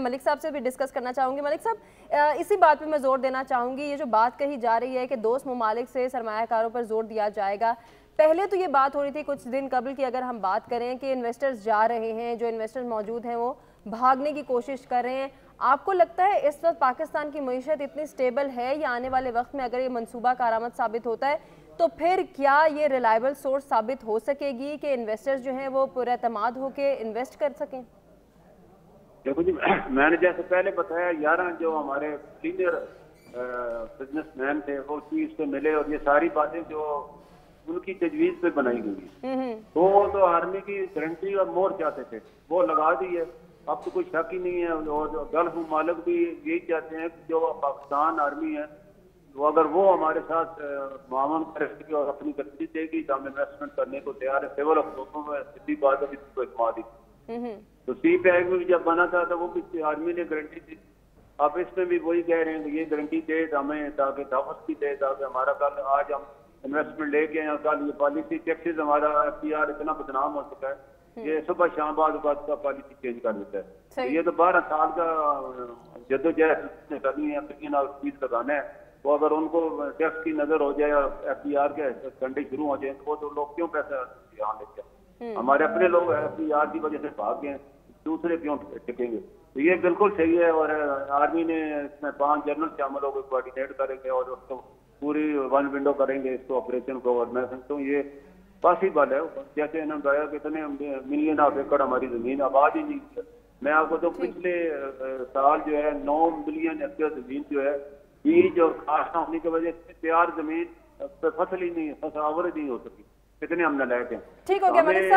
मलिक साहब से भी डिस्कस करना चाहूँगी। मलिक साहब, इसी बात पे मैं जोर देना चाहूँगी, ये जो बात कही जा रही है कि दोस्त ममालिक से सरमायाकारों पर जोर दिया जाएगा, पहले तो ये बात हो रही थी कुछ दिन कबल की, अगर हम बात करें कि इन्वेस्टर्स जा रहे हैं, जो इन्वेस्टर्स मौजूद हैं वो भागने की कोशिश कर रहे हैं। आपको लगता है इस वक्त पाकिस्तान की मईशत इतनी स्टेबल है, या आने वाले वक्त में अगर ये मनसूबा कारआमद साबित होता है तो फिर क्या ये रिलायबल सोर्स साबित हो सकेगी कि इन्वेस्टर्स जो हैं वो पुरएतमाद होकर इन्वेस्ट कर सकें? देखो जी, मैंने जैसे पहले बताया 11 जो हमारे सीनियर बिजनेसमैन थे वो चीज पे मिले, और ये सारी बातें जो उनकी तजवीज पे बनाई गई तो आर्मी की गारंटी और मोर चाहते थे, वो लगा दी है। अब तो कोई शक ही नहीं है, और गल्फ ममालिक भी यही चाहते हैं कि जो पाकिस्तान आर्मी है वो अगर वो हमारे साथ मामन करेगी और अपनी गारंटी देगी तो हम इन्वेस्टमेंट करने को तैयार है। सिविल अफसरों में सीधी बात है, को इस्तेमाल दी। तो सी पैक में भी जब बना था तो वो भी आर्मी ने गारंटी दी। अब इसमें भी वही कह रहे हैं कि ये गारंटी दे हमें, ताकि दावत भी दे, ताकि हमारा कल आज हम इन्वेस्टमेंट लेके आए, कल ये पॉलिसी टैक्सेस हमारा FTR इतना बदनाम हो चुका है, ये सुबह शाम बाद का पॉलिसी चेंज कर देता है। तो ये तो 12 साल का जद्दोजहद करनी है, लेकिन और फीस लगाना है। तो अगर उनको टैक्स की नजर हो जाए और FTR के घंटे शुरू हो जाए तो वो तो लोग क्यों पैसा यहाँ लेते हैं? हमारे अपने लोग FTR की वजह से भाग गए, दूसरे क्यों टिकेंगे? तो ये बिल्कुल सही है, और आर्मी ने इसमें 5 जनरल शामिल होकर कोऑर्डिनेट करेंगे और उसको पूरी वन विंडो करेंगे इसको ऑपरेशन को। और मैं समझता हूँ ये पॉसिबल है। जैसे इन्होंने बताया कि इतने मिलियन ऑफ एकड़ हमारी जमीन आबाद ही नहीं है। मैं आपको तो पिछले साल जो है 9 मिलियन एकड़ जमीन जो है बीज और खाद होने की वजह से तैयार जमीन पे फसल ही नहीं है, फसल आवृत्ति नहीं हो सकी, कितने हमने लाए थे। ठीक हो गया मलिक साहब।